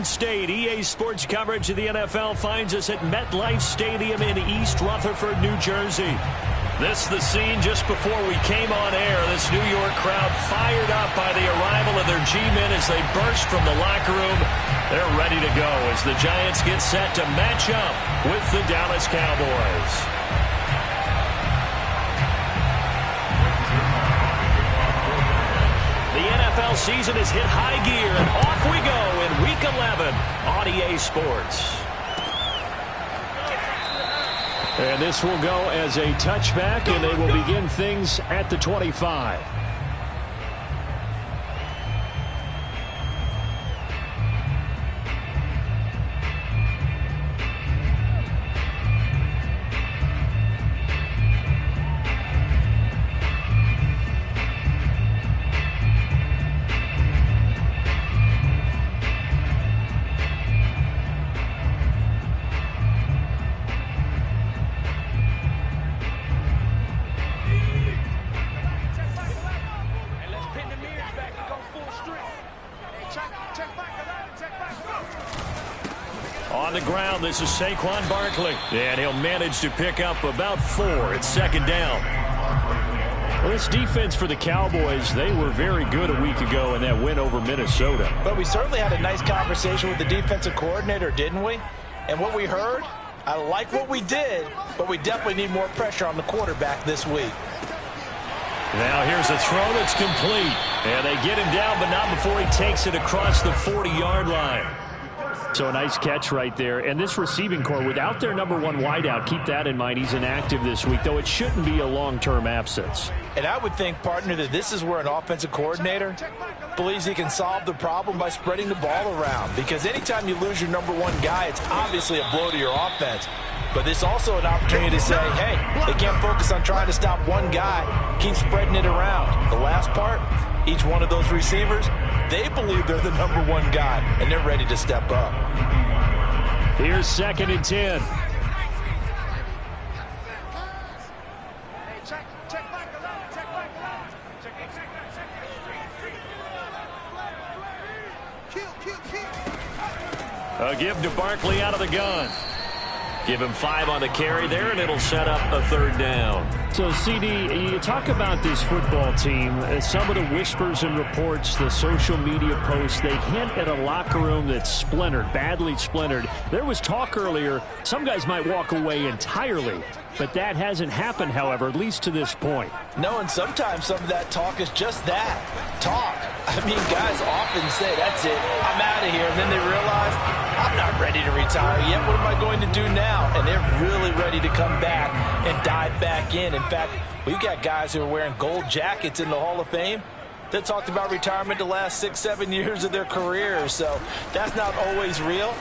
Garden State. EA Sports coverage of the NFL finds us at MetLife Stadium in East Rutherford, New Jersey. This is the scene just before we came on air. This New York crowd fired up by the arrival of their G-men as they burst from the locker room. They're ready to go as the Giants get set to match up with the Dallas Cowboys. The NFL season has hit high gear, and off we go in Week 11 on EA Sports. And this will go as a touchback, and they will begin things at the 25. On the ground, this is Saquon Barkley, and he'll manage to pick up about 4. It's second down. Well, this defense for the Cowboys, they were very good a week ago in that win over Minnesota. But we certainly had a nice conversation with the defensive coordinator, didn't we? And what we heard, I like what we did, but we definitely need more pressure on the quarterback this week. Now here's a throw that's complete. And they get him down, but not before he takes it across the 40-yard line. So a nice catch right there. And this receiving core, without their number 1 wideout, keep that in mind. He's inactive this week, though it shouldn't be a long-term absence. And I would think, partner, that this is where an offensive coordinator believes he can solve the problem by spreading the ball around. Because anytime you lose your number 1 guy, it's obviously a blow to your offense. But it's also an opportunity to say, hey, they can't focus on trying to stop one guy. Keep spreading it around. The last part, each one of those receivers, they believe they're the number 1 guy, and they're ready to step up. Here's 2nd and 10. A give to Barkley out of the gun. Give him 5 on the carry there, and it'll set up a 3rd down. So, CD, you talk about this football team. Some of the whispers and reports, the social media posts, they hint at a locker room that's splintered, badly splintered. There was talk earlier, some guys might walk away entirely. But that hasn't happened, however, at least to this point. No, and sometimes some of that talk is just that, talk. I mean, guys often say, that's it, I'm out of here. And then they realize, I'm not ready to retire yet. What am I going to do now? And they're really ready to come back and dive back in. In fact, we've got guys who are wearing gold jackets in the Hall of Fame that talked about retirement the last 6-7 years of their careers. So that's not always real.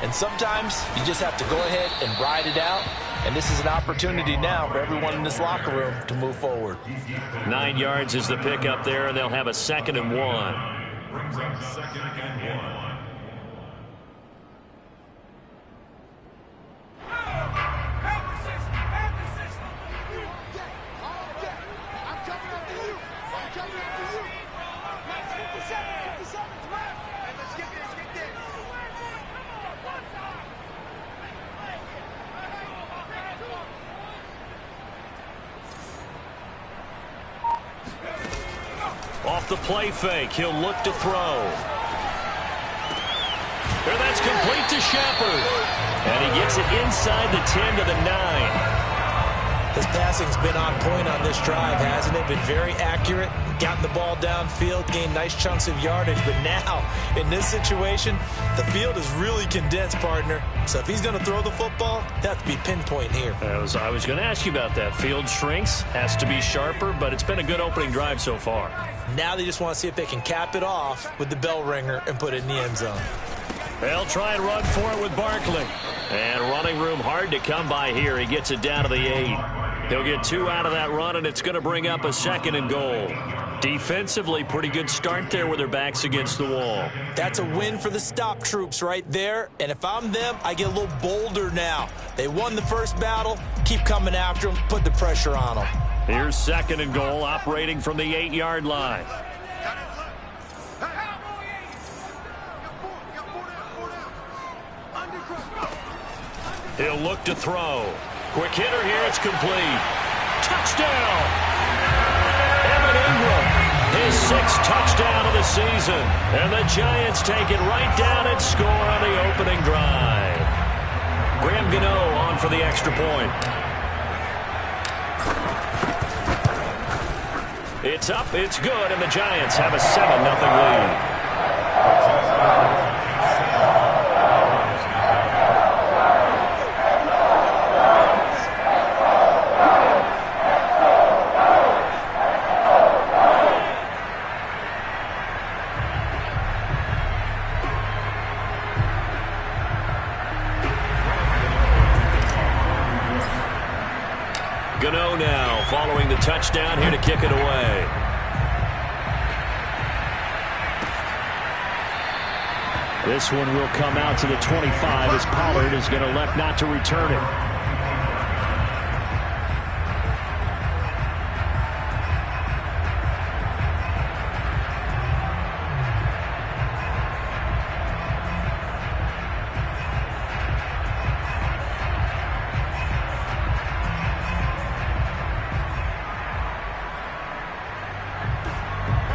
And sometimes you just have to go ahead and ride it out. And this is an opportunity now for everyone in this locker room to move forward. 9 yards is the pickup there, and they'll have a 2nd and 1. Brings up 2nd and 1. Off the play fake, he'll look to throw. There, that's complete to Shepard. And he gets it inside the 10 to the 9. His passing's been on point on this drive, hasn't it? Been very accurate, gotten the ball downfield, gained nice chunks of yardage. But now, in this situation, the field is really condensed, partner. So if he's going to throw the football, that has to be pinpoint here. I was going to ask you about that. Field shrinks, has to be sharper, but it's been a good opening drive so far. Now they just want to see if they can cap it off with the bell ringer and put it in the end zone. They'll try and run for it with Barkley. And running room hard to come by here. He gets it down to the 8. He'll get 2 out of that run, and it's going to bring up a 2nd and goal. Defensively, pretty good start there with their backs against the wall. That's a win for the stop troops right there. And if I'm them, I get a little bolder now. They won the first battle. Keep coming after them. Put the pressure on them. Here's 2nd and goal, operating from the 8-yard line. He'll look to throw. Quick hitter here. It's complete. Touchdown! Evan Ingram, his 6th touchdown of the season. And the Giants take it right down and score on the opening drive. Graham Gano on for the extra point. It's up, it's good, and the Giants have a 7-0 lead. Gano now following the touchdown here to kick it away. This one will come out to the 25 as Pollard is going to elect not to return it.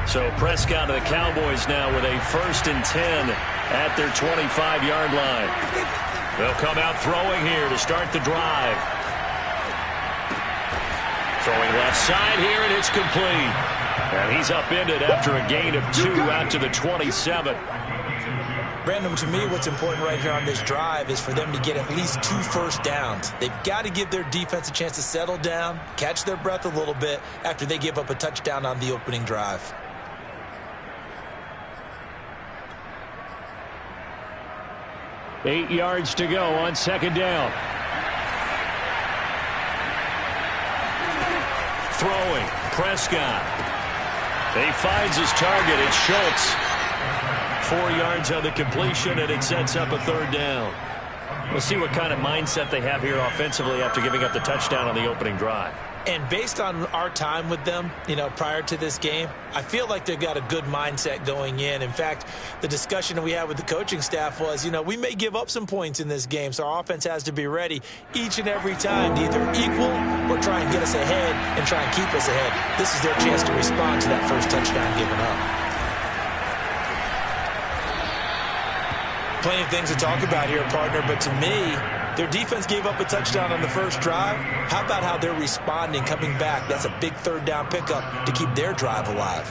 So Prescott of the Cowboys now with a 1st and 10 at their 25-yard line. They'll come out throwing here to start the drive. Throwing left side here, and it's complete. And he's upended after a gain of 2 out to the 27. Brandon, to me, what's important right here on this drive is for them to get at least 2 first downs. They've got to give their defense a chance to settle down, catch their breath a little bit after they give up a touchdown on the opening drive. 8 yards to go on 2nd down. Throwing, Prescott. He finds his target. It's Schultz. 4 yards on the completion, and it sets up a 3rd down. We'll see what kind of mindset they have here offensively after giving up the touchdown on the opening drive. And based on our time with them, prior to this game, I feel like they've got a good mindset going in. In fact, the discussion that we had with the coaching staff was, we may give up some points in this game, so our offense has to be ready each and every time to either equal or try and get us ahead and try and keep us ahead. This is their chance to respond to that first touchdown given up. Plenty of things to talk about here, partner, but to me, their defense gave up a touchdown on the first drive. How about how they're responding, coming back? That's a big 3rd down pickup to keep their drive alive.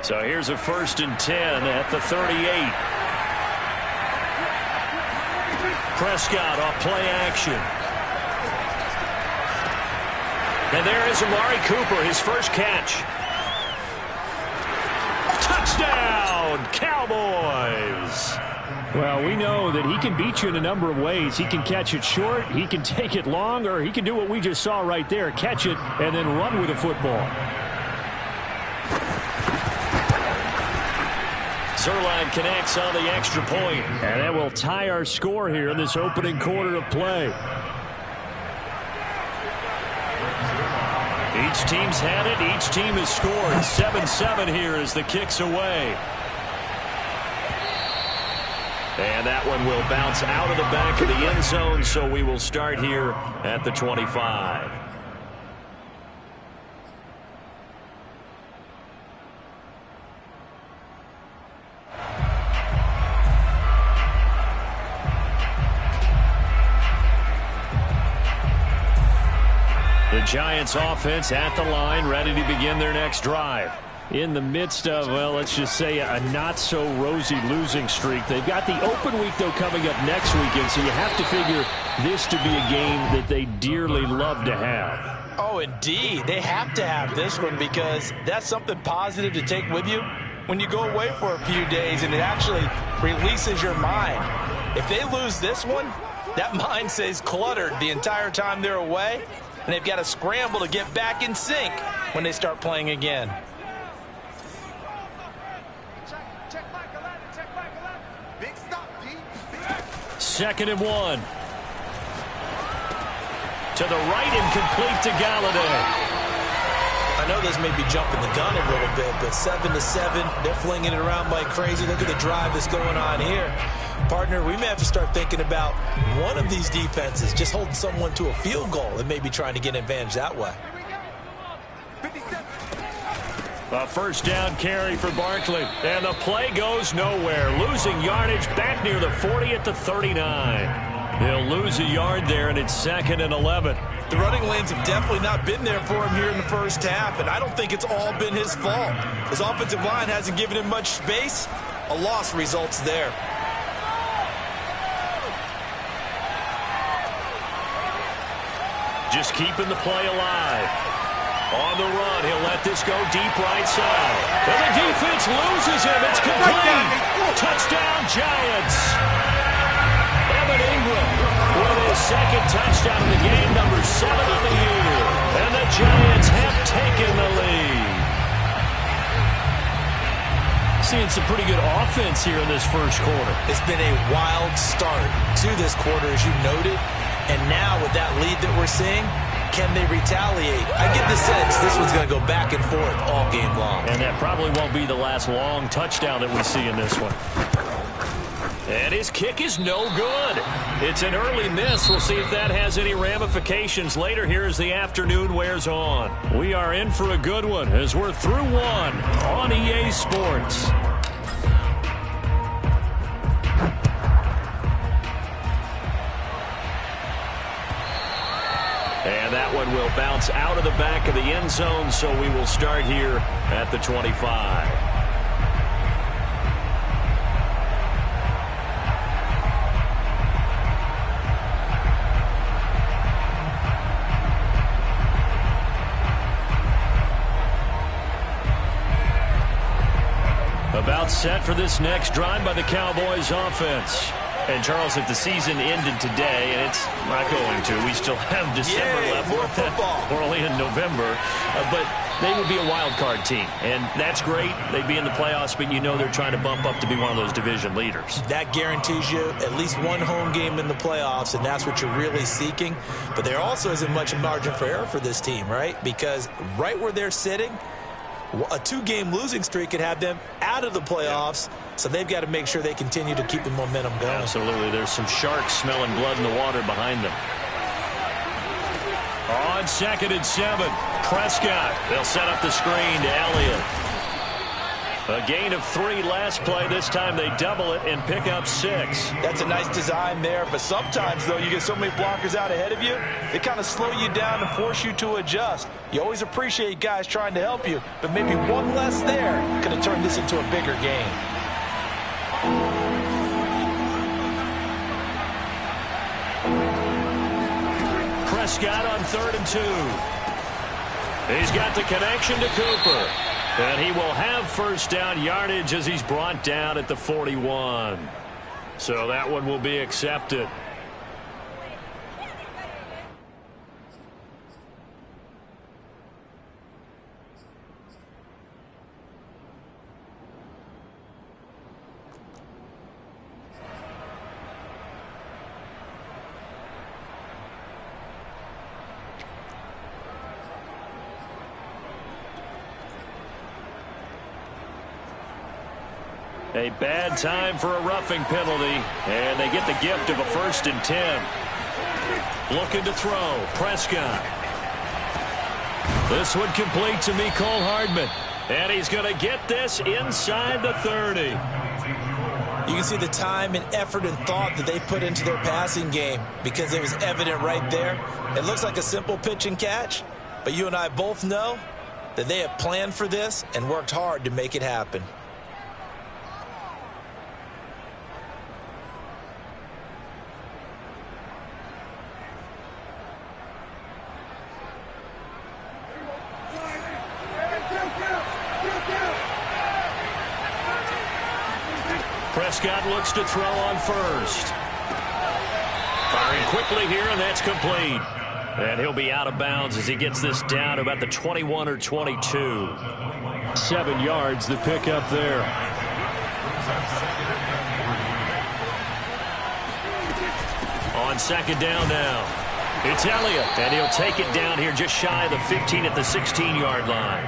So here's a 1st and 10 at the 38. Prescott off play action. And there is Amari Cooper, his first catch. Touchdown, Cowboys! Well, we know that he can beat you in a number of ways. He can catch it short, he can take it long, or he can do what we just saw right there, catch it and then run with the football. Zerline connects on the extra point. And that will tie our score here in this opening quarter of play. Each team's had it. Each team has scored. 7-7 here as the kick's away. And that one will bounce out of the back of the end zone, so we will start here at the 25. The Giants offense at the line, ready to begin their next drive. In the midst of, well, let's just say a not-so-rosy losing streak. They've got the open week, though, coming up next weekend, so you have to figure this to be a game that they dearly love to have. Oh, indeed. They have to have this one because that's something positive to take with you when you go away for a few days, and it actually releases your mind. If they lose this one, that mind stays cluttered the entire time they're away, and they've got to scramble to get back in sync when they start playing again. Big stop, D. 2nd and 1. To the right and complete to Galladay. I know this may be jumping the gun a little bit, but 7-7, they're flinging it around like crazy. Look at the drive that's going on here. Partner, we may have to start thinking about one of these defenses just holding someone to a field goal and maybe trying to get an advantage that way. A first down carry for Barkley. And the play goes nowhere. Losing yardage back near the 40 at the 39. He'll lose a yard there, and it's 2nd and 11. The running lanes have definitely not been there for him here in the first half, and I don't think it's all been his fault. His offensive line hasn't given him much space. A loss results there. Just keeping the play alive. On the run, he'll let this go deep right side. And the defense loses him. It's complete. Touchdown, Giants. Evan Ingram with his 2nd touchdown of the game, number 7 of the year. And the Giants have taken the lead. Seeing some pretty good offense here in this first quarter. It's been a wild start to this quarter, as you noted. And now with that lead that we're seeing, can they retaliate? I get the sense this one's going to go back and forth all game long. And that probably won't be the last long touchdown that we see in this one. And his kick is no good. It's an early miss. We'll see if that has any ramifications later here as the afternoon wears on. We are in for a good one as we're through one on EA Sports. And that one will bounce out of the back of the end zone, so we will start here at the 25. About set for this next drive by the Cowboys offense. And, Charles, if the season ended today, and it's not going to, we still have December left. More football. We're only in November. But they would be a wild card team. And that's great. They'd be in the playoffs, but you know they're trying to bump up to be one of those division leaders. That guarantees you at least one home game in the playoffs, and that's what you're really seeking. But there also isn't much margin for error for this team, right? Because right where they're sitting, a 2-game losing streak could have them out of the playoffs, so they've got to make sure they continue to keep the momentum going. Absolutely. There's some sharks smelling blood in the water behind them. On 2nd and 7, Prescott. They'll set up the screen to Elliott. A gain of 3 last play. This time they double it and pick up 6. That's a nice design there, but sometimes, though, you get so many blockers out ahead of you, they kind of slow you down and force you to adjust. You always appreciate guys trying to help you, but maybe one less there could have turned this into a bigger game. Prescott on 3rd and 2. He's got the connection to Cooper. And he will have first down yardage as he's brought down at the 41. So that one will be accepted. A bad time for a roughing penalty, and they get the gift of a 1st and 10. Looking to throw, Prescott. This one complete to Mecole Hardman, and he's going to get this inside the 30. You can see the time and effort and thought that they put into their passing game because it was evident right there. It looks like a simple pitch and catch, but you and I both know that they have planned for this and worked hard to make it happen. Prescott looks to throw on 1st. Firing quickly here, and that's complete. And he'll be out of bounds as he gets this down to about the 21 or 22. 7 yards, the pickup there. On 2nd down now. It's Elliott, and he'll take it down here just shy of the 15 at the 16-yard line.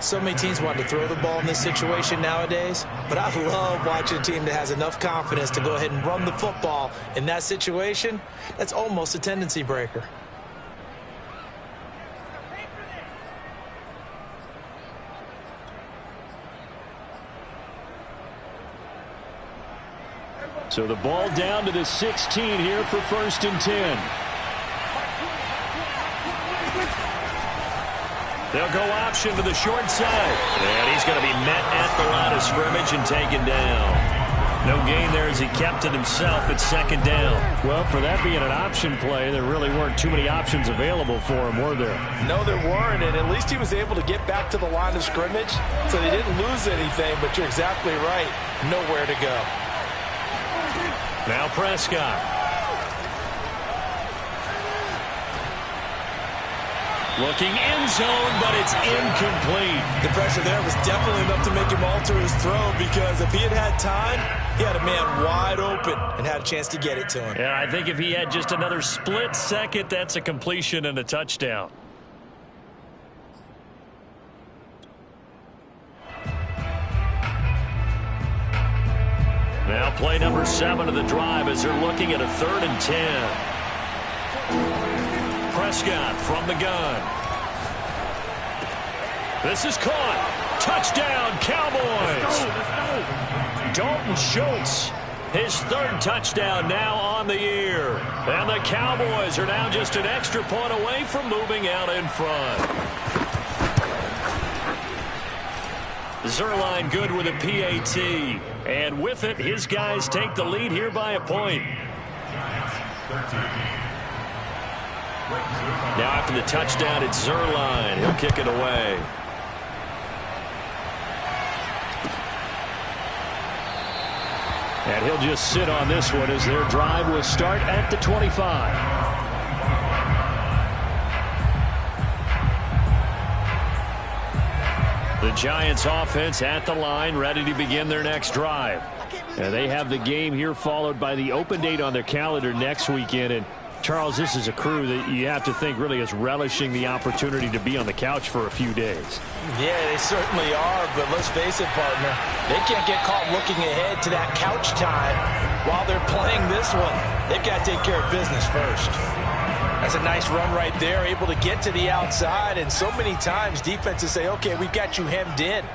So many teams want to throw the ball in this situation nowadays, but I love watching a team that has enough confidence to go ahead and run the football. In that situation, that's almost a tendency breaker. So the ball down to the 16 here for 1st and 10. They'll go option to the short side. And he's going to be met at the line of scrimmage and taken down. No gain there as he kept it himself at 2nd down. Well, for that being an option play, there really weren't too many options available for him, were there? No, there weren't, and at least he was able to get back to the line of scrimmage, so they didn't lose anything, but you're exactly right. Nowhere to go. Now Prescott. Looking end zone, but it's incomplete. The pressure there was definitely enough to make him alter his throw, because if he had had time, he had a man wide open and had a chance to get it to him. Yeah, I think if he had just another split second, that's a completion and a touchdown. Now play number 7 of the drive as they're looking at a 3rd and 10. Prescott from the gun. This is caught. Touchdown, Cowboys. Dalton Schultz, his 3rd touchdown now on the year. And the Cowboys are now just an extra point away from moving out in front. Zerline good with a PAT. And with it, his guys take the lead here by a point. Now after the touchdown, it's Zerline. He'll kick it away. And he'll just sit on this one as their drive will start at the 25. The Giants offense at the line, ready to begin their next drive. And they have the game here followed by the open date on their calendar next weekend. And Charles, this is a crew that you have to think really is relishing the opportunity to be on the couch for a few days. Yeah, they certainly are, but let's face it, partner, they can't get caught looking ahead to that couch time while they're playing this one. They've got to take care of business first. That's a nice run right there, able to get to the outside, and so many times defenses say, okay, we've got you hemmed in.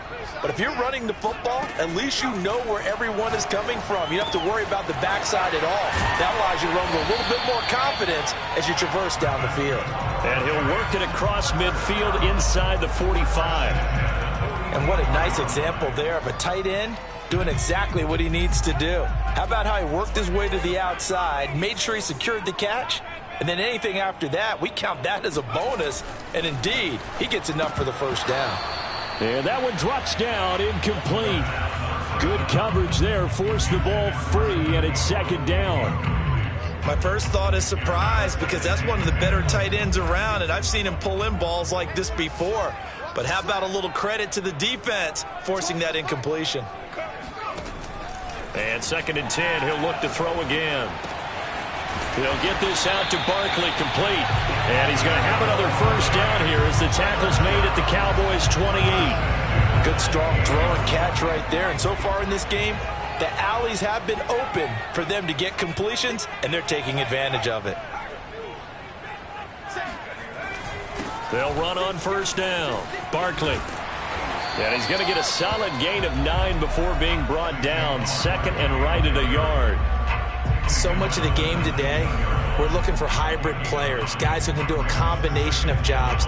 But if you're running the football, at least you know where everyone is coming from. You don't have to worry about the backside at all. That allows you to run with a little bit more confidence as you traverse down the field. And he'll work it across midfield inside the 45. And what a nice example there of a tight end doing exactly what he needs to do. How about how he worked his way to the outside, made sure he secured the catch, and then anything after that, we count that as a bonus. And indeed, he gets enough for the first down. And that one drops down, incomplete. Good coverage there, forced the ball free, and it's 2nd down. My first thought is surprise, because that's one of the better tight ends around, and I've seen him pull in balls like this before. But how about a little credit to the defense forcing that incompletion? And 2nd and 10, he'll look to throw again. He'll get this out to Barkley, complete. And he's going to have another first down here as the tackle's made at the Cowboys' 28. Good, strong throw and catch right there. And so far in this game, the alleys have been open for them to get completions, and they're taking advantage of it. They'll run on first down. Barkley. And he's going to get a solid gain of 9 before being brought down. 2nd and right at a yard. So much of the game today, we're looking for hybrid players, guys who can do a combination of jobs.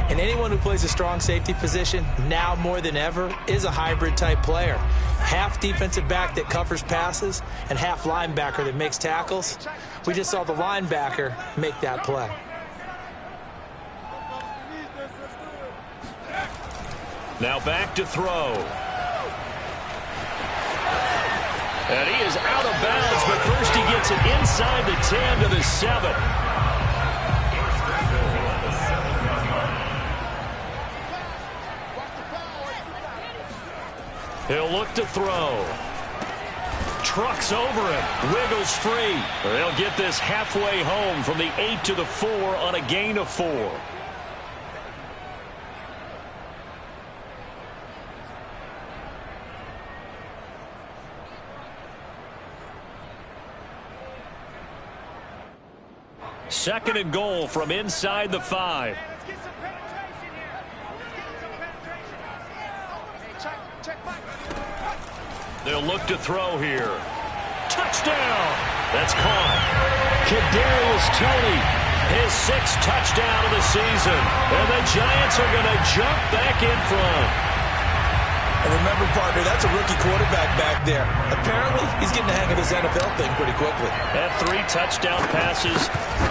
And anyone who plays a strong safety position, now more than ever, is a hybrid type player. Half defensive back that covers passes and half linebacker that makes tackles. We just saw the linebacker make that play. Now back to throw. And he is out of bounds, but first he gets it inside the 10 to the 7. He'll look to throw. trucks over him. Wiggles free. They'll get this halfway home from the 8 to the 4 on a gain of 4. Second and goal from inside the 5. They'll look to throw here. Touchdown! That's caught. Kadarius Toney, his 6th touchdown of the season. And the Giants are going to jump back in front. And remember, partner, that's a rookie quarterback back there. Apparently, he's getting the hang of this NFL thing pretty quickly. Had 3 touchdown passes.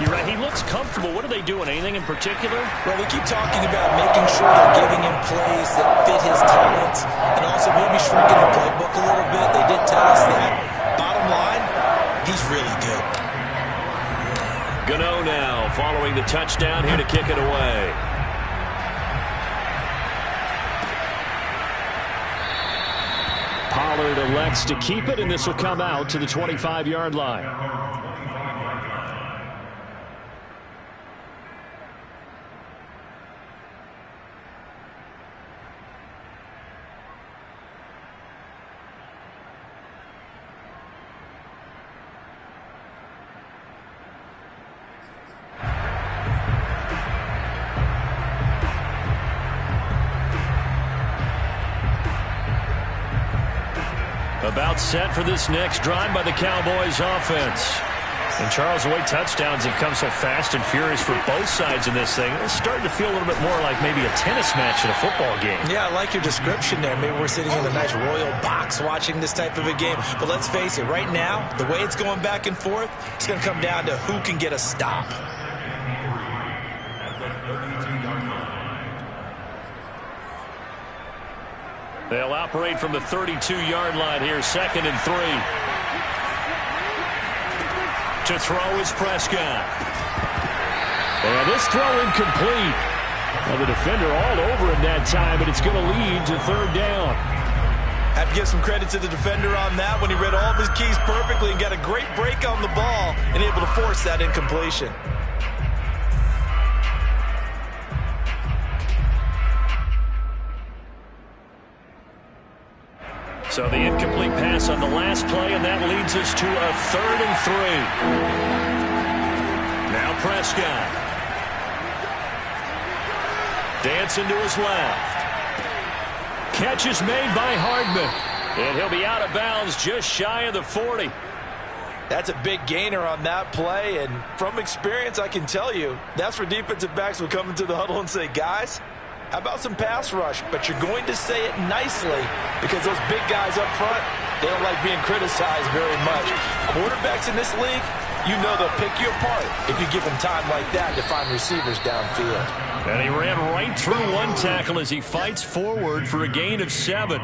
You're right, he looks comfortable. What are they doing? Anything in particular? Well, we keep talking about making sure they're giving him plays that fit his talents and also maybe shrinking the playbook a little bit. They did tell us that. Bottom line, he's really good. Gano now following the touchdown here to kick it away. Pollard elects to keep it, and this will come out to the 25-yard line. About set for this next drive by the Cowboys offense. And Charles, the way touchdowns have come so fast and furious for both sides in this thing, it's starting to feel a little bit more like maybe a tennis match in a football game. Yeah, I like your description there. Maybe we're sitting in a nice royal box watching this type of a game. But let's face it, right now, the way it's going back and forth, it's going to come down to who can get a stop. They'll operate from the 32-yard line here, 2nd and 3. To throw is Prescott. And this throw incomplete. Well, the defender all over him that time, but it's going to lead to 3rd down. Have to give some credit to the defender on that when he read all of his keys perfectly and got a great break on the ball and able to force that incompletion. So the incomplete pass on the last play, and that leads us to a 3rd and 3. Now Prescott. Dancing to his left. Catch is made by Hardman. And he'll be out of bounds just shy of the 40. That's a big gainer on that play, and from experience I can tell you, that's where defensive backs will come into the huddle and say, guys, how about some pass rush? But you're going to say it nicely because those big guys up front, they don't like being criticized very much. Quarterbacks in this league, you know they'll pick you apart if you give them time like that to find receivers downfield. And he ran right through one tackle as he fights forward for a gain of 7.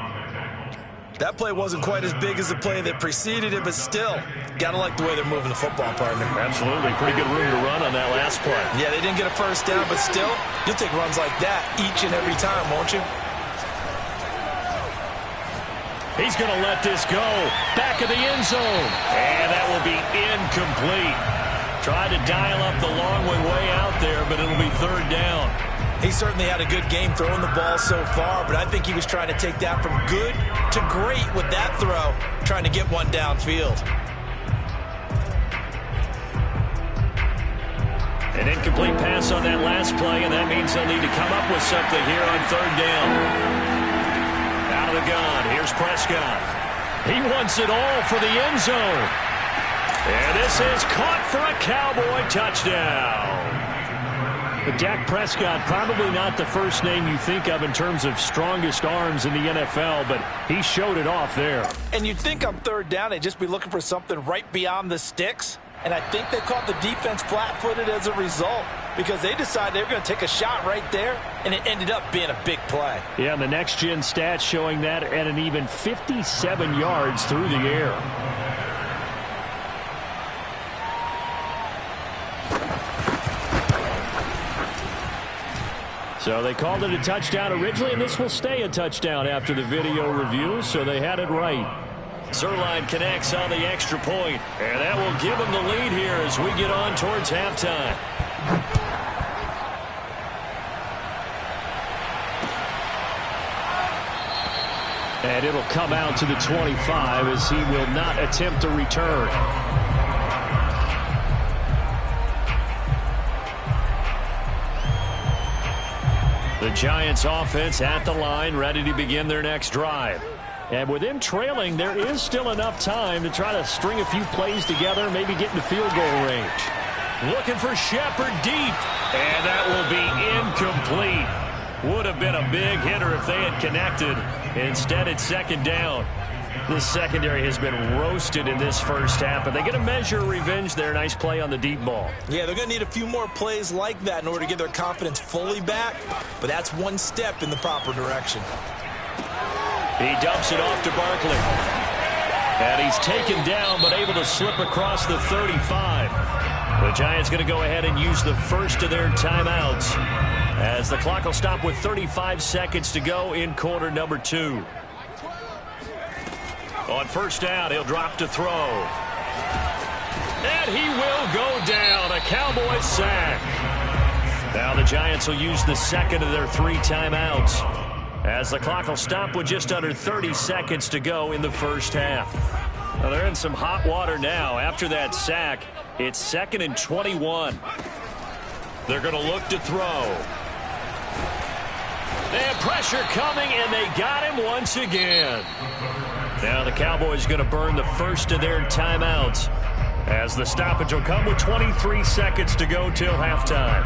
That play wasn't quite as big as the play that preceded it, but still, got to like the way they're moving the football, partner. Absolutely. Pretty good room to run on that last play. Yeah, they didn't get a first down, but still, you'll take runs like that each and every time, won't you? He's going to let this go. Back of the end zone. And that will be incomplete. Tried to dial up the long way out there, but it'll be 3rd down. He certainly had a good game throwing the ball so far, but I think he was trying to take that from good to great with that throw, trying to get one downfield. An incomplete pass on that last play, and that means they'll need to come up with something here on 3rd down. Out of the gun, here's Prescott. He wants it all for the end zone. And this is caught for a Cowboy touchdown. But Dak Prescott, probably not the first name you think of in terms of strongest arms in the NFL, but he showed it off there. And you'd think on 3rd down they'd just be looking for something right beyond the sticks. And I think they caught the defense flat-footed as a result because they decided they were going to take a shot right there, and it ended up being a big play. Yeah, and the next-gen stats showing that at an even 57 yards through the air. So they called it a touchdown originally, and this will stay a touchdown after the video review, so they had it right. Zerline connects on the extra point, and that will give them the lead here as we get on towards halftime. And it'll come out to the 25 as he will not attempt a return. The Giants offense at the line, ready to begin their next drive. And with them trailing, there is still enough time to try to string a few plays together, maybe get into field goal range. Looking for Shepard deep, and that will be incomplete. Would have been a big hitter if they had connected. Instead, it's second down. This secondary has been roasted in this first half, but they get a measure of revenge there. Nice play on the deep ball. Yeah, they're going to need a few more plays like that in order to get their confidence fully back, but that's one step in the proper direction. He dumps it off to Barkley. And he's taken down, but able to slip across the 35. The Giants going to go ahead and use the first of their timeouts, as the clock will stop with 35 seconds to go in quarter number 2. On first down, he'll drop to throw. And he will go down. A Cowboys sack. Now the Giants will use the second of their 3 timeouts, as the clock will stop with just under 30 seconds to go in the first half. Now they're in some hot water now. After that sack, it's 2nd and 21. They're going to look to throw. They have pressure coming, and they got him once again. Now the Cowboys going to burn the first of their timeouts, as the stoppage will come with 23 seconds to go till halftime.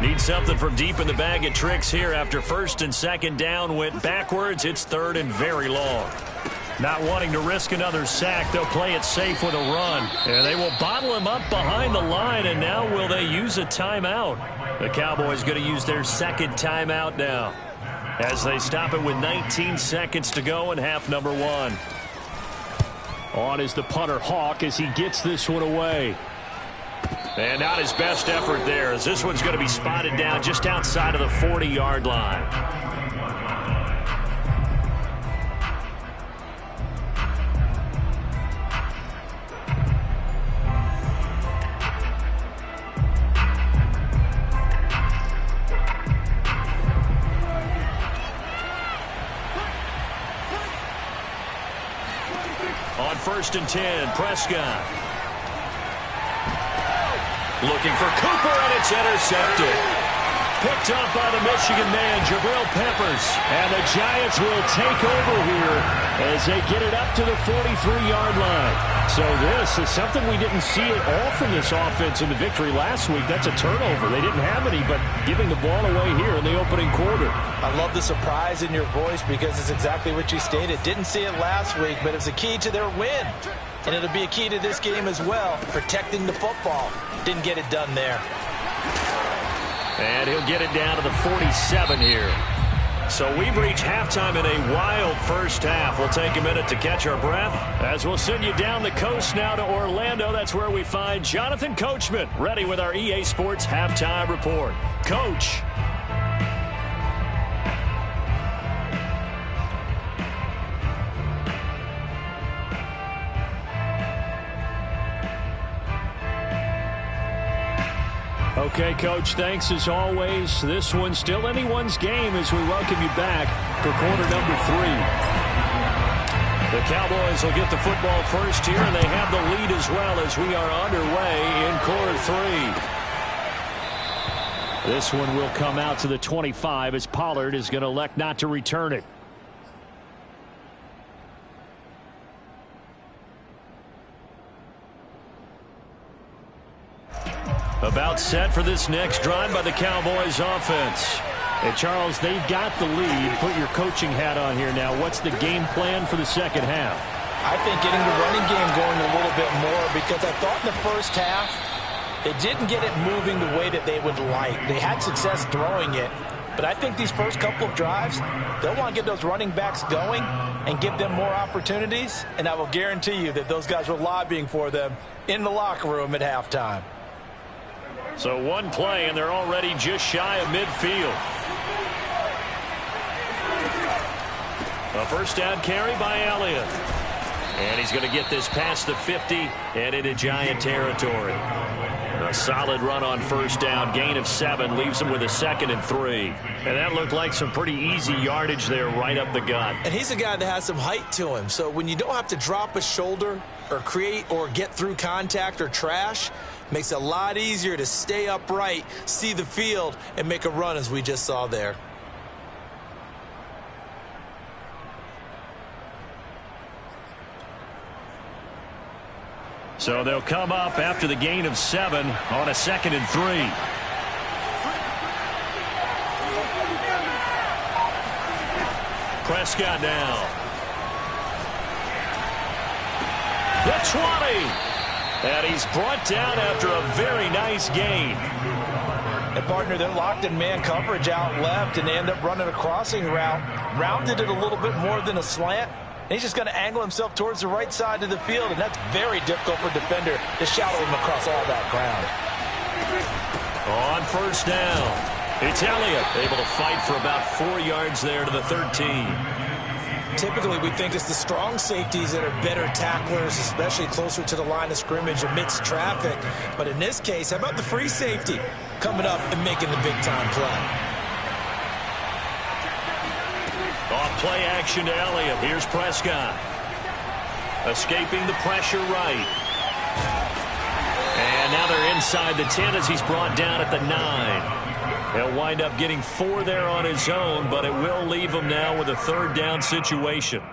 Need something from deep in the bag of tricks here after first and second down went backwards. It's third and very long. Not wanting to risk another sack, they'll play it safe with a run. And they will bottle him up behind the line, and now will they use a timeout? The Cowboys going to use their second timeout now, as they stop it with 19 seconds to go in half number 1. On is the punter Hawk as he gets this one away. And not his best effort there, as this one's going to be spotted down just outside of the 40-yard line. On 1st and 10, Prescott. Looking for Cooper, and it's intercepted. Picked up by the Michigan man, Jabril Peppers. And the Giants will take over here as they get it up to the 43-yard line. So this is something we didn't see at all from this offense in the victory last week. That's a turnover. They didn't have any, but giving the ball away here in the opening quarter. I love the surprise in your voice, because it's exactly what you stated. Didn't see it last week, but it was a key to their win. And it'll be a key to this game as well, protecting the football. Didn't get it done there. And he'll get it down to the 47 here. So we've reached halftime in a wild first half. We'll take a minute to catch our breath, as we'll send you down the coast now to Orlando. That's where we find Jonathan Coachman, ready with our EA Sports Halftime Report. Coach. Okay, Coach, thanks as always. This one's still anyone's game as we welcome you back for quarter number 3. The Cowboys will get the football first here, and they have the lead as well as we are underway in quarter 3. This one will come out to the 25 as Pollard is going to elect not to return it. About set for this next drive by the Cowboys offense. And Charles, they've got the lead. Put your coaching hat on here now. What's the game plan for the second half? I think getting the running game going a little bit more, because I thought in the first half they didn't get it moving the way that they would like. They had success throwing it, but I think these first couple of drives, they'll want to get those running backs going and give them more opportunities, and I will guarantee you that those guys were lobbying for them in the locker room at halftime. So one play, and they're already just shy of midfield. A first down carry by Elliott. And he's going to get this past the 50 and into Giant territory. A solid run on first down, gain of 7, leaves him with a 2nd and 3. And that looked like some pretty easy yardage there right up the gut. And he's a guy that has some height to him, so when you don't have to drop a shoulder or create or get through contact or trash, makes it a lot easier to stay upright, see the field, and make a run as we just saw there. So they'll come up after the gain of 7 on a 2nd and 3. Prescott now. The 20. And he's brought down after a very nice gain. And partner, they're locked in man coverage out left, and they end up running a crossing route. Rounded it a little bit more than a slant. And he's just going to angle himself towards the right side of the field, and that's very difficult for a defender to shadow him across all that ground. On first down, it's Elliott able to fight for about 4 yards there to the 13. Typically, we think it's the strong safeties that are better tacklers, especially closer to the line of scrimmage amidst traffic. But in this case, how about the free safety coming up and making the big-time play? Off play action to Elliott. Here's Prescott. Escaping the pressure right. And now they're inside the 10 as he's brought down at the 9. He'll wind up getting 4 there on his own, but it will leave him now with a 3rd down situation.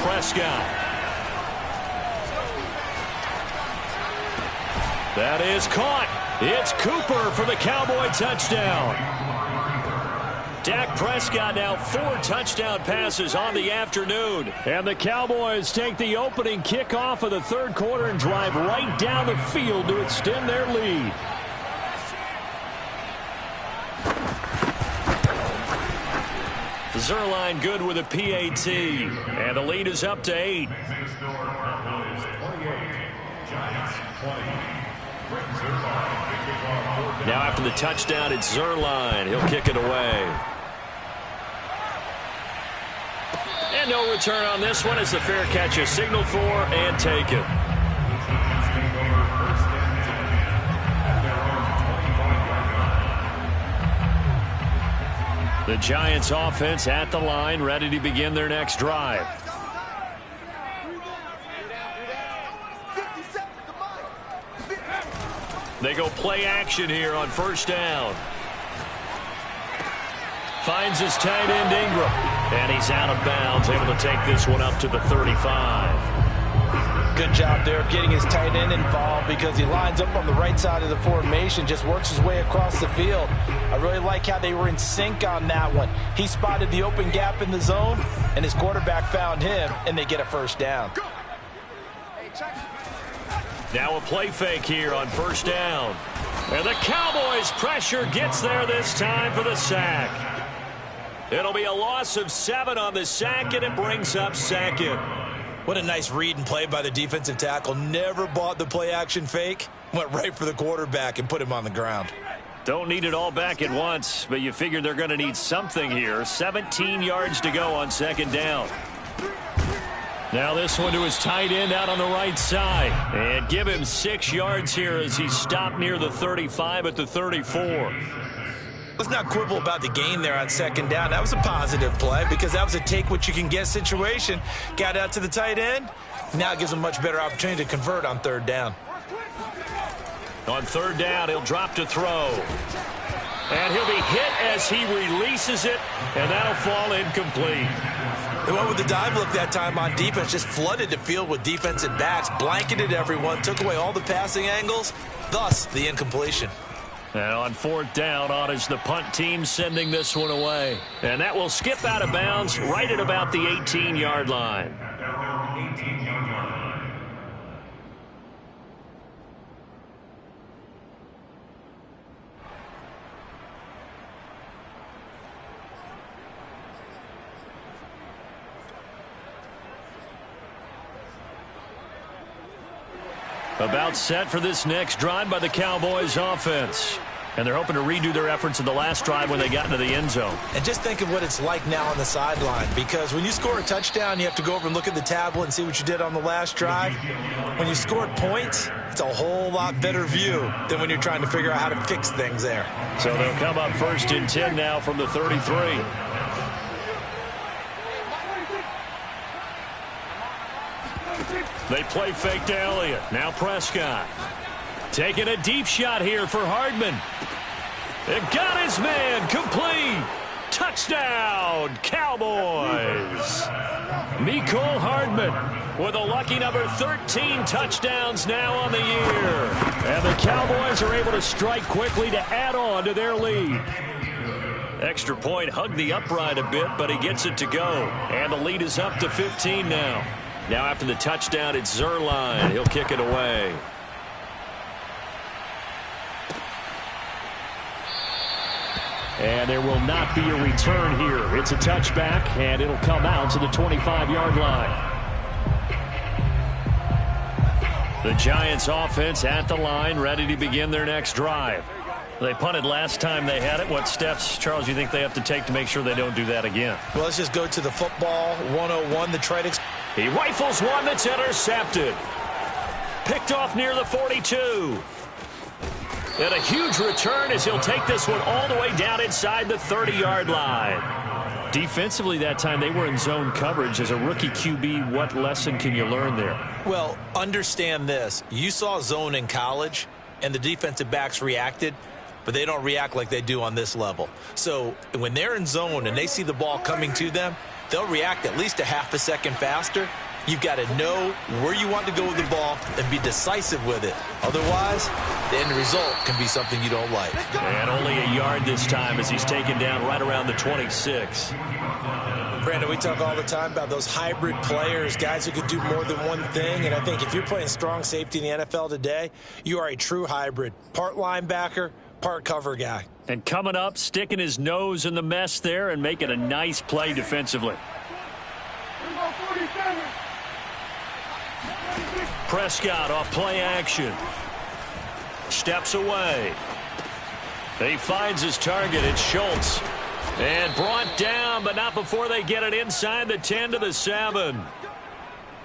Prescott. That is caught. It's Cooper for the Cowboy touchdown. Dak Prescott now 4 touchdown passes on the afternoon. And the Cowboys take the opening kickoff of the 3rd quarter and drive right down the field to extend their lead. Zerline good with a PAT. And the lead is up to 8. Now after the touchdown, it's Zerline. He'll kick it away. And no return on this one as the fair catch is signaled for and taken. The Giants offense at the line, ready to begin their next drive. They go play action here on first down. Finds his tight end Ingram. And he's out of bounds, able to take this one up to the 35. Good job there of getting his tight end involved because he lines up on the right side of the formation, just works his way across the field. I really like how they were in sync on that one. He spotted the open gap in the zone, and his quarterback found him, and they get a first down. Now a play fake here on first down. And the Cowboys' pressure gets there this time for the sack. It'll be a loss of 7 on the sack, and it brings up 2nd. What a nice read and play by the defensive tackle. Never bought the play action fake. Went right for the quarterback and put him on the ground. Don't need it all back at once, but you figure they're going to need something here. 17 yards to go on 2nd down. Now this one to his tight end out on the right side. And give him 6 yards here as he's stopped near the 35 at the 34. Let's not quibble about the gain there on 2nd down. That was a positive play because that was a take-what-you-can-get situation. Got out to the tight end. Now it gives him a much better opportunity to convert on 3rd down. On 3rd down, he'll drop to throw. And he'll be hit as he releases it, and that'll fall incomplete. They went with the dive look that time on defense, just flooded the field with defensive backs, blanketed everyone, took away all the passing angles, thus the incompletion. And on 4th down, on is the punt team sending this one away. And that will skip out of bounds right at about the 18-yard line. About set for this next drive by the Cowboys offense. And they're hoping to redo their efforts in the last drive when they got into the end zone. And just think of what it's like now on the sideline, because when you score a touchdown, you have to go over and look at the tablet and see what you did on the last drive. When you scored points, it's a whole lot better view than when you're trying to figure out how to fix things there. So they'll come up 1st and 10 now from the 33. They play fake to Elliott. Now Prescott. Taking a deep shot here for Hardman. It got his man. Complete. Touchdown, Cowboys. Mecole Hardman with a lucky number 13 touchdowns now on the year. And the Cowboys are able to strike quickly to add on to their lead. Extra point hugged the upright a bit, but he gets it to go. And the lead is up to 15 now. Now after the touchdown, it's Zuerlein. He'll kick it away. And there will not be a return here. It's a touchback, and it'll come out to the 25-yard line. The Giants offense at the line, ready to begin their next drive. They punted last time they had it. What steps, Charles, you think they have to take to make sure they don't do that again? Well, let's just go to the football 101, the trade. He rifles one that's intercepted. Picked off near the 42. And a huge return as he'll take this one all the way down inside the 30-yard line. Defensively that time, they were in zone coverage. As a rookie QB, what lesson can you learn there? Well, understand this. You saw zone in college, and the defensive backs reacted, but they don't react like they do on this level. So when they're in zone and they see the ball coming to them, they'll react at least a half a second faster. You've got to know where you want to go with the ball and be decisive with it. Otherwise, the end result can be something you don't like. And only a yard this time as he's taken down right around the 26. Brandon, we talk all the time about those hybrid players, guys who can do more than one thing. And I think if you're playing strong safety in the NFL today, you are a true hybrid. Part linebacker, part cover guy. And coming up, sticking his nose in the mess there and making a nice play defensively. Prescott off play action. Steps away. He finds his target. It's Schultz. And brought down, but not before they get it inside the 10 to the 7.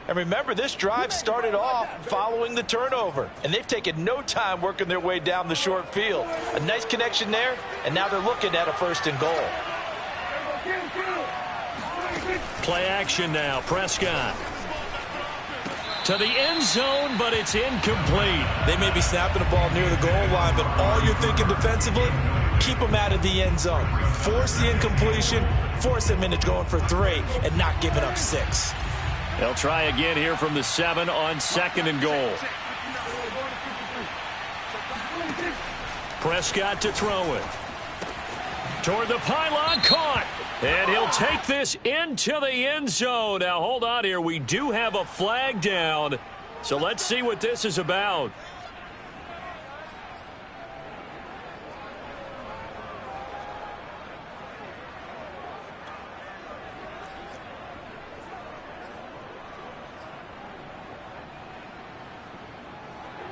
And remember, this drive started off following the turnover. And they've taken no time working their way down the short field. A nice connection there, and now they're looking at a 1st and goal. Play action now. Prescott. To the end zone, but it's incomplete. They may be snapping the ball near the goal line, but all you're thinking defensively, keep them out of the end zone. Force the incompletion, force them into going for 3, and not giving up 6. They'll try again here from the 7 on 2nd and goal. Prescott to throw it. Toward the pylon, caught. And he'll take this into the end zone. Now, hold on here. We do have a flag down. So let's see what this is about.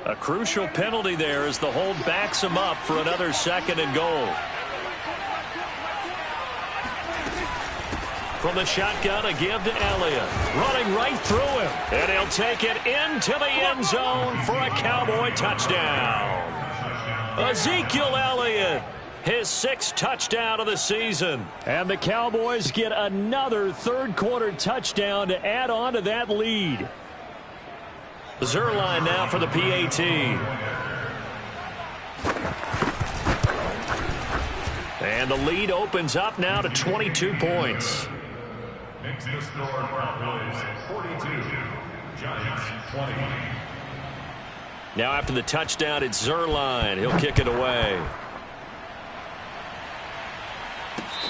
A crucial penalty there as the hold backs him up for another 2nd and goal. From the shotgun, a give to Elliott. Running right through him. And he'll take it into the end zone for a Cowboy touchdown. Ezekiel Elliott, his 6th touchdown of the season. And the Cowboys get another 3rd-quarter touchdown to add on to that lead. Zuerlein now for the PAT. And the lead opens up now to 22 points. Makes the score Cowboys 42, Giants 20. Now after the touchdown, it's Zuerlein. He'll kick it away.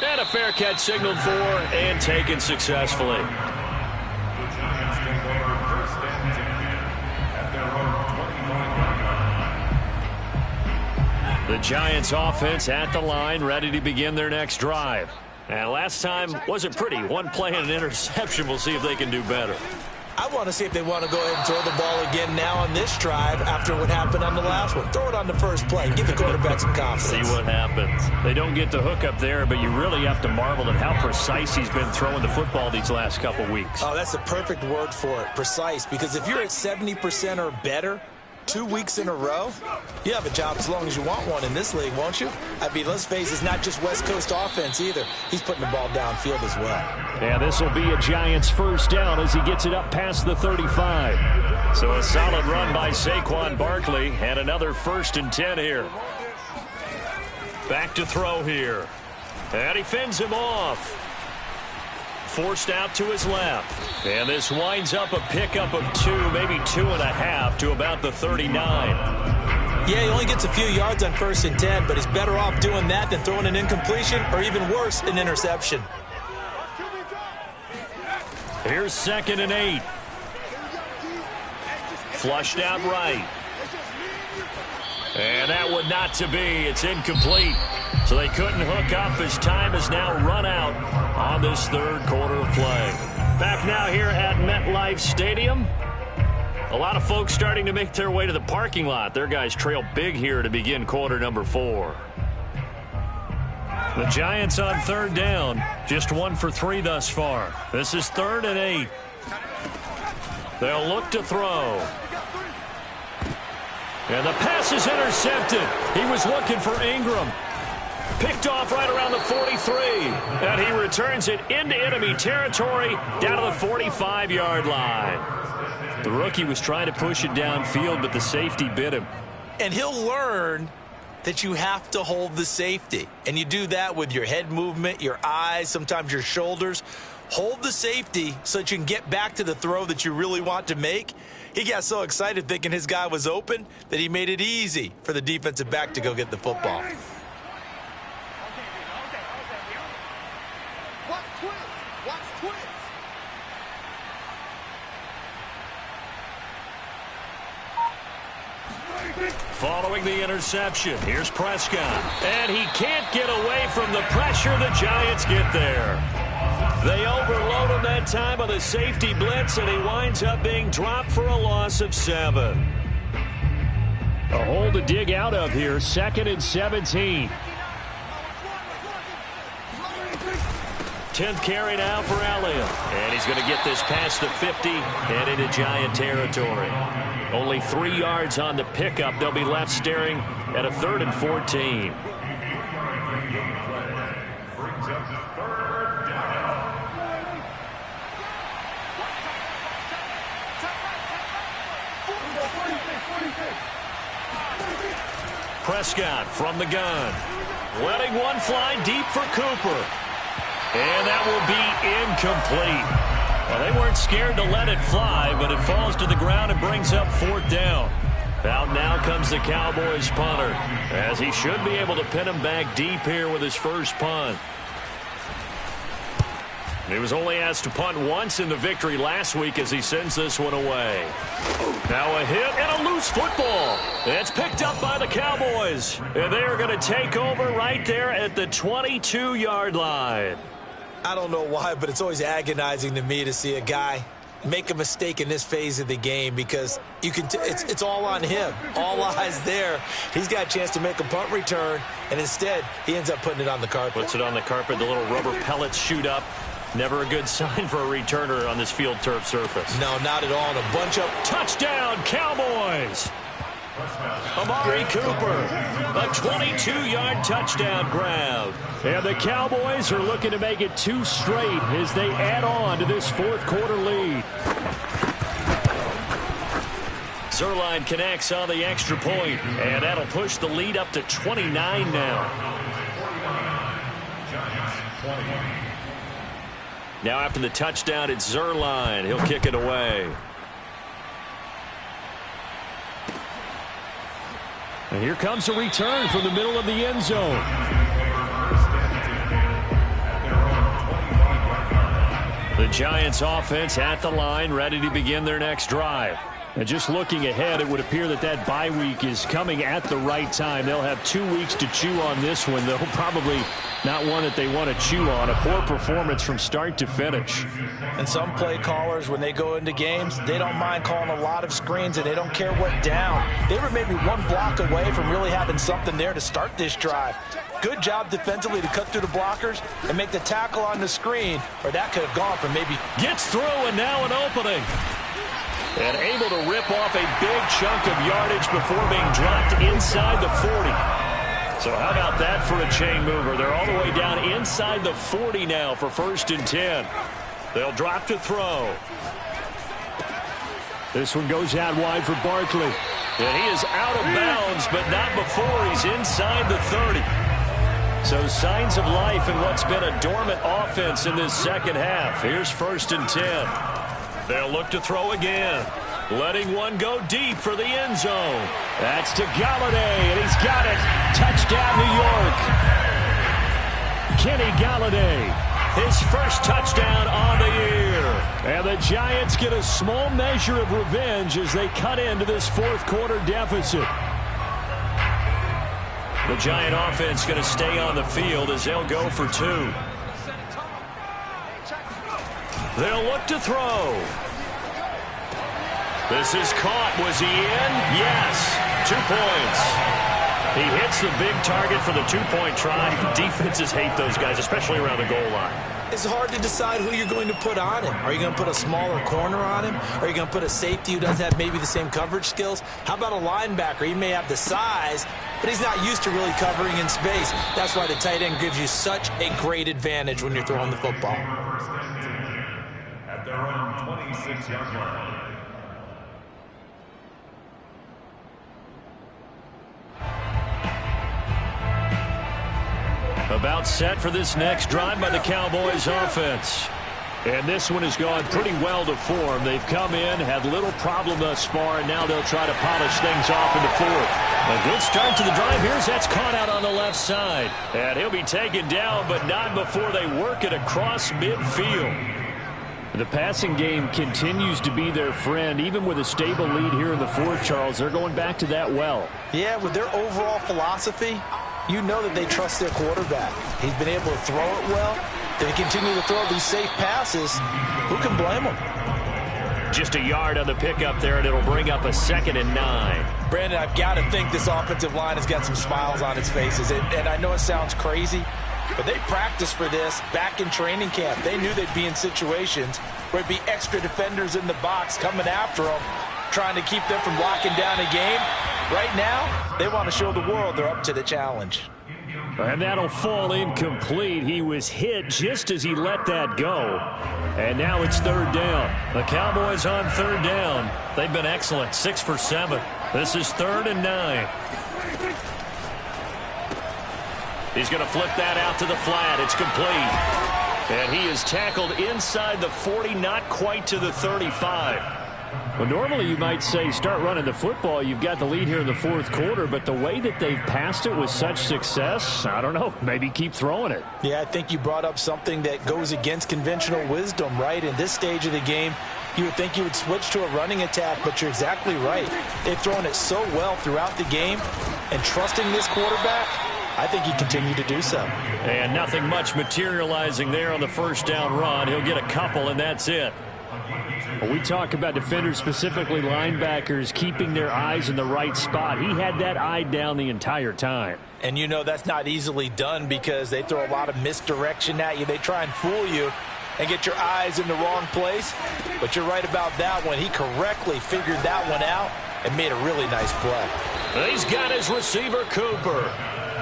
And a fair catch signaled for and taken successfully. The Giants take over 1st and 10 at their own 25-yard line. The Giants offense at the line, ready to begin their next drive. And last time wasn't pretty. One play and an interception. We'll see if they can do better. I want to see if they want to go ahead and throw the ball again now on this drive after what happened on the last one. Throw it on the first play. Give the quarterback some confidence. See what happens. They don't get the hook up there, but you really have to marvel at how precise he's been throwing the football these last couple weeks. Oh, that's the perfect word for it, precise. Because if you're at 70% or better 2 weeks in a row, you have a job as long as you want one in this league, won't you? I mean, let's face it, it's not just West Coast offense either. He's putting the ball downfield as well. Yeah, this will be a Giants first down as he gets it up past the 35. So a solid run by Saquon Barkley and another 1st and 10 here. Back to throw here. And he fends him off. Forced out to his left. And this winds up a pickup of 2, maybe 2.5 to about the 39. Yeah, he only gets a few yards on 1st and 10, but he's better off doing that than throwing an incompletion or even worse, an interception. Here's 2nd and 8. Flushed out right. And that one not to be. It's incomplete. So they couldn't hook up as time has now run out on this 3rd quarter of play. Back now here at MetLife Stadium. A lot of folks starting to make their way to the parking lot. Their guys trail big here to begin quarter number 4. The Giants on 3rd down. Just 1 for 3 thus far. This is 3rd and 8. They'll look to throw. And the pass is intercepted. He was looking for Ingram. Picked off right around the 43. And he returns it into enemy territory down to the 45-yard line. The rookie was trying to push it downfield, but the safety bit him. And he'll learn that you have to hold the safety. And you do that with your head movement, your eyes, sometimes your shoulders. Hold the safety so that you can get back to the throw that you really want to make. He got so excited thinking his guy was open that he made it easy for the defensive back to go get the football. Following the interception, here's Prescott. And he can't get away from the pressure. The Giants get there. They overload him that time on the safety blitz, and he winds up being dropped for a loss of 7. A hole to dig out of here, 2nd and 17. 10th carry now for Elliott. And he's going to get this past the 50 and into Giant territory. Only 3 yards on the pickup. They'll be left staring at a 3rd and 14. Prescott from the gun. Letting one fly deep for Cooper. And that will be incomplete. Well, they weren't scared to let it fly, but it falls to the ground and brings up 4th down. Out now comes the Cowboys punter, as he should be able to pin him back deep here with his first punt. He was only asked to punt once in the victory last week as he sends this one away. Now a hit and a loose football. It's picked up by the Cowboys. And they are going to take over right there at the 22-yard line. I don't know why, but it's always agonizing to me to see a guy make a mistake in this phase of the game because you can it's all on him. All eyes there. He's got a chance to make a punt return, and instead he ends up putting it on the carpet. Puts it on the carpet. The little rubber pellets shoot up. Never a good sign for a returner on this field turf surface. No, not at all. And a bunch of touchdown Cowboys. Amari Cooper, a 22-yard touchdown grab. And the Cowboys are looking to make it 2 straight as they add on to this 4th quarter lead. Zerline connects on the extra point, and that'll push the lead up to 29 now. Now after the touchdown, it's Zerline. He'll kick it away. And here comes a return from the middle of the end zone. The Giants offense at the line, ready to begin their next drive. And just looking ahead, it would appear that that bye week is coming at the right time. They'll have 2 weeks to chew on this one. They'll probably not one that they want to chew on. A poor performance from start to finish. And some play callers, when they go into games, they don't mind calling a lot of screens, and they don't care what down. They were maybe one block away from really having something there to start this drive. Good job defensively to cut through the blockers and make the tackle on the screen, or that could have gone for maybe. Gets through, and now an opening. And able to rip off a big chunk of yardage before being dropped inside the 40. So how about that for a chain mover? They're all the way down inside the 40 now for 1st and 10. They'll drop to throw. This one goes out wide for Barkley. And he is out of bounds, but not before he's inside the 30. So signs of life in what's been a dormant offense in this second half. Here's 1st and 10. They'll look to throw again. Letting one go deep for the end zone. That's to Galladay, and he's got it. Touchdown, New York. Kenny Galladay, his first touchdown on the year. And the Giants get a small measure of revenge as they cut into this fourth quarter deficit. The Giant offense going to stay on the field as they'll go for 2. They'll look to throw. This is caught. Was he in? Yes. 2 points. He hits the big target for the 2-point try. Defenses hate those guys, especially around the goal line. It's hard to decide who you're going to put on him. Are you going to put a smaller corner on him? Are you going to put a safety who doesn't have maybe the same coverage skills? How about a linebacker? He may have the size, but he's not used to really covering in space. That's why the tight end gives you such a great advantage when you're throwing the football. At their own 26-yard line. About set for this next drive by the Cowboys offense. And this one has gone pretty well to form. They've come in, had little problem thus far, and now they'll try to polish things off in the fourth. A good start to the drive. Here's that's caught out on the left side. And he'll be taken down, but not before they work it across midfield. The passing game continues to be their friend. Even with a stable lead here in the fourth, Charles, they're going back to that well. Yeah, with their overall philosophy, you know that they trust their quarterback. He's been able to throw it well. They continue to throw these safe passes. Who can blame them? Just a yard on the pickup there, and it'll bring up a 2nd and 9. Brandon, I've got to think this offensive line has got some smiles on its faces. And I know it sounds crazy, but they practiced for this back in training camp. They knew they'd be in situations where it'd be extra defenders in the box coming after them, trying to keep them from locking down a game. Right now, they want to show the world they're up to the challenge. And that'll fall incomplete. He was hit just as he let that go. And now it's 3rd down. The Cowboys on 3rd down. They've been excellent, 6 for 7. This is 3rd and 9. He's going to flip that out to the flat. It's complete. And he is tackled inside the 40, not quite to the 35. Well, normally you might say start running the football. You've got the lead here in the fourth quarter, but the way that they've passed it with such success, I don't know, maybe keep throwing it. Yeah, I think you brought up something that goes against conventional wisdom, right? In this stage of the game, you would think you would switch to a running attack, but you're exactly right. They've thrown it so well throughout the game, and trusting this quarterback, I think he continued to do so. And nothing much materializing there on the first down run. He'll get a couple, and that's it. Well, we talk about defenders, specifically linebackers, keeping their eyes in the right spot. He had that eye down the entire time. And you know that's not easily done because they throw a lot of misdirection at you. They try and fool you and get your eyes in the wrong place. But you're right about that one. He correctly figured that one out and made a really nice play. He's got his receiver, Cooper.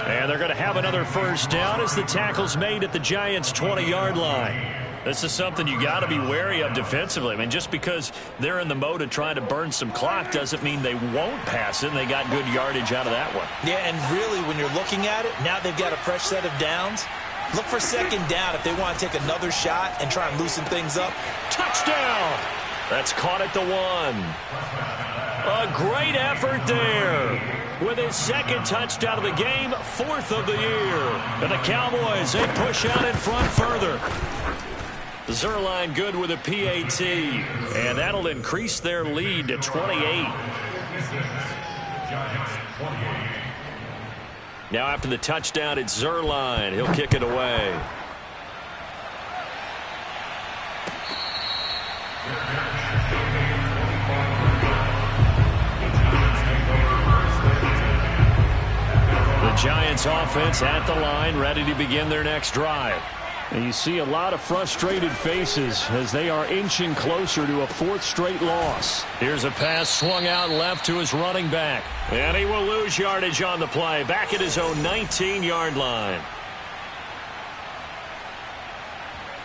And they're going to have another first down as the tackle's made at the Giants' 20-yard line. This is something you got to be wary of defensively. I mean, just because they're in the mode of trying to burn some clock doesn't mean they won't pass it, and they got good yardage out of that one. Yeah, and really, when you're looking at it, now they've got a fresh set of downs. Look for 2nd down if they want to take another shot and try and loosen things up. Touchdown! That's caught at the 1. A great effort there. With his 2nd touchdown of the game, 4th of the year. And the Cowboys, they push out in front further. Zerline good with a PAT, and that'll increase their lead to 28. Giants 28. Now after the touchdown, it's Zerline. He'll kick it away. The Giants offense at the line, ready to begin their next drive. And you see a lot of frustrated faces as they are inching closer to a fourth straight loss. Here's a pass swung out left to his running back. And he will lose yardage on the play, back at his own 19-yard line.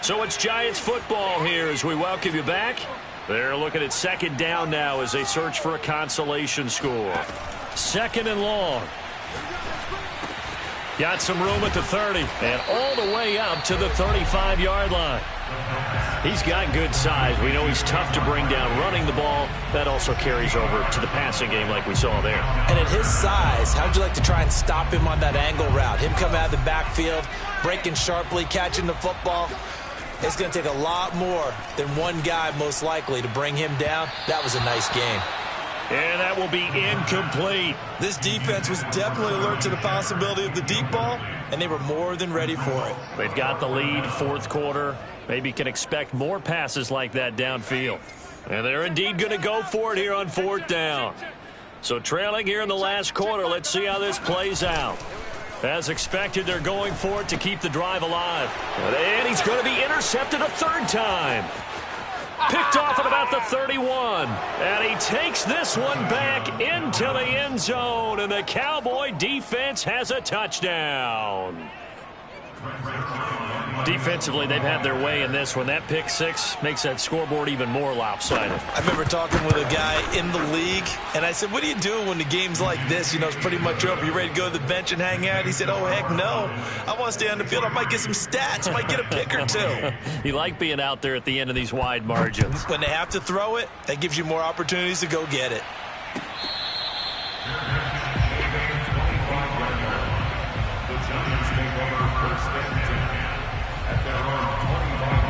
So it's Giants football here as we welcome you back. They're looking at second down now as they search for a consolation score. Second and long. Got some room at the 30 and all the way up to the 35-yard line. He's got good size. We know he's tough to bring down running the ball. That also carries over to the passing game like we saw there. And at his size, how'd you like to try and stop him on that angle route? Him coming out of the backfield, breaking sharply, catching the football. It's going to take a lot more than one guy most likely to bring him down. That was a nice game. And that will be incomplete. This defense was definitely alert to the possibility of the deep ball, and they were more than ready for it. They've got the lead, fourth quarter. Maybe can expect more passes like that downfield. And they're indeed going to go for it here on fourth down. So trailing here in the last quarter, let's see how this plays out. As expected, they're going for it to keep the drive alive. And he's going to be intercepted a third time. Picked off at about the 31. And he takes this one back into the end zone. And the Cowboy defense has a touchdown. Defensively, they've had their way in this one. That pick six makes that scoreboard even more lopsided. I remember talking with a guy in the league, and I said, what are you doing when the game's like this? You know, it's pretty much over. You ready to go to the bench and hang out? He said, oh, heck no. I want to stay on the field. I might get some stats. Might get a pick or two. You like being out there at the end of these wide margins. When they have to throw it, that gives you more opportunities to go get it. The Giants take over first and 10 at their own 25-yard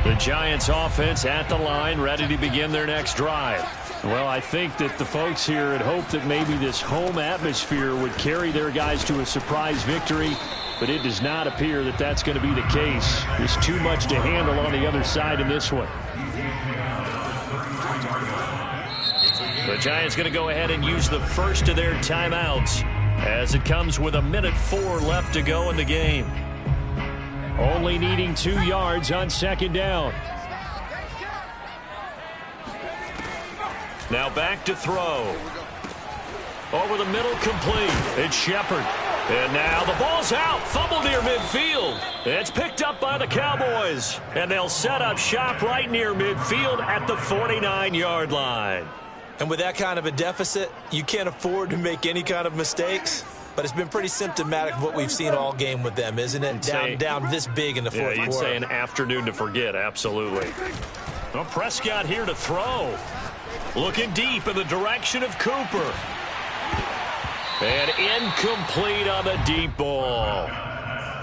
line. The Giants offense at the line, ready to begin their next drive. Well, I think that the folks here had hoped that maybe this home atmosphere would carry their guys to a surprise victory, but it does not appear that that's going to be the case. There's too much to handle on the other side in this one. The Giants going to go ahead and use the first of their timeouts as it comes with 1:04 left to go in the game. Only needing 2 yards on second down. Now back to throw. Over the middle, complete. It's Shepard. And now the ball's out. Fumble near midfield. It's picked up by the Cowboys. And they'll set up shop right near midfield at the 49-yard line. And with that kind of a deficit, you can't afford to make any kind of mistakes. But it's been pretty symptomatic of what we've seen all game with them, isn't it? Down this big in the fourth quarter. You'd say an afternoon to forget, absolutely. Well, Prescott here to throw. Looking deep in the direction of Cooper. And incomplete on the deep ball.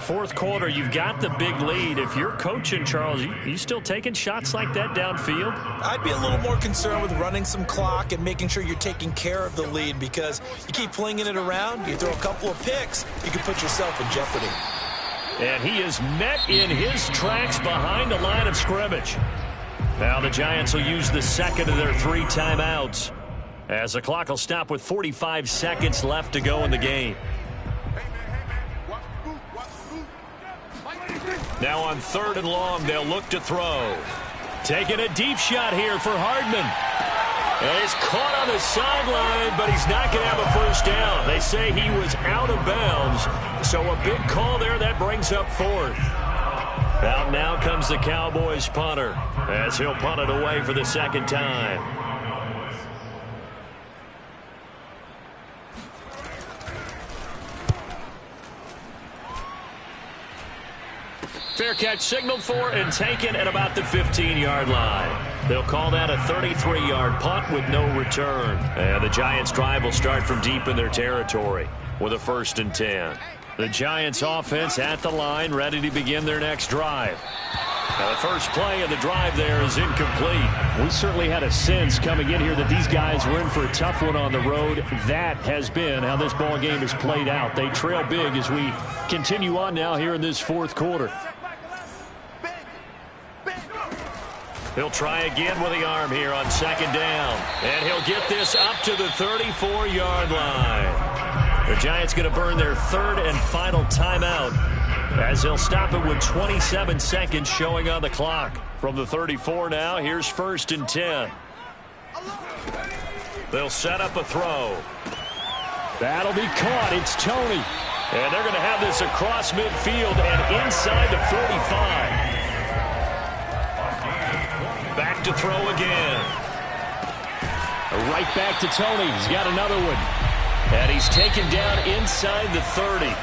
Fourth quarter, you've got the big lead. If you're coaching, Charles, you still taking shots like that downfield? I'd be a little more concerned with running some clock and making sure you're taking care of the lead, because you keep flinging it around, you throw a couple of picks, you can put yourself in jeopardy. And he is met in his tracks behind the line of scrimmage. Now the Giants will use the second of their 3 timeouts as the clock will stop with 45 seconds left to go in the game. Now on 3rd and long, they'll look to throw. Taking a deep shot here for Hardman. And he's caught on the sideline, but he's not going to have a first down. They say he was out of bounds, so a big call there that brings up 4th. Out now comes the Cowboys punter as he'll punt it away for the second time. Fair catch signaled for and taken at about the 15-yard line. They'll call that a 33-yard punt with no return. And the Giants' drive will start from deep in their territory with a 1st and 10. The Giants' offense at the line, ready to begin their next drive. Now the first play of the drive there is incomplete. We certainly had a sense coming in here that these guys were in for a tough one on the road. That has been how this ball game has played out. They trail big as we continue on now here in this 4th quarter. He'll try again with the arm here on 2nd down. And he'll get this up to the 34-yard line. The Giants going to burn their 3rd and final timeout as they'll stop it with 27 seconds showing on the clock. From the 34 now, here's 1st and 10. They'll set up a throw. That'll be caught. It's Tony. And they're going to have this across midfield and inside the 45. Back to throw again. Right back to Tony. He's got another one. And he's taken down inside the 30.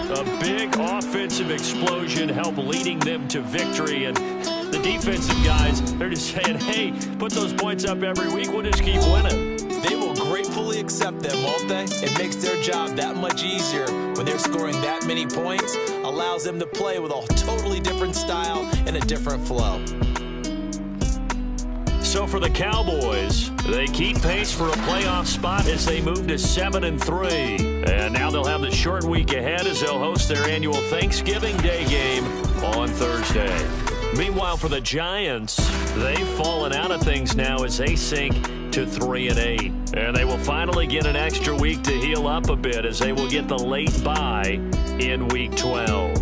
A big offensive explosion helped leading them to victory. And the defensive guys, they're just saying, hey, put those points up every week. We'll just keep winning. They will gratefully accept them, won't they? It makes their job that much easier when they're scoring that many points. Allows them to play with a totally different style and a different flow. So for the Cowboys, they keep pace for a playoff spot as they move to 7-3. And now they'll have the short week ahead as they'll host their annual Thanksgiving Day game on Thursday. Meanwhile, for the Giants, they've fallen out of things now as they sink to 3-8. And they will finally get an extra week to heal up a bit as they will get the late bye in Week 12.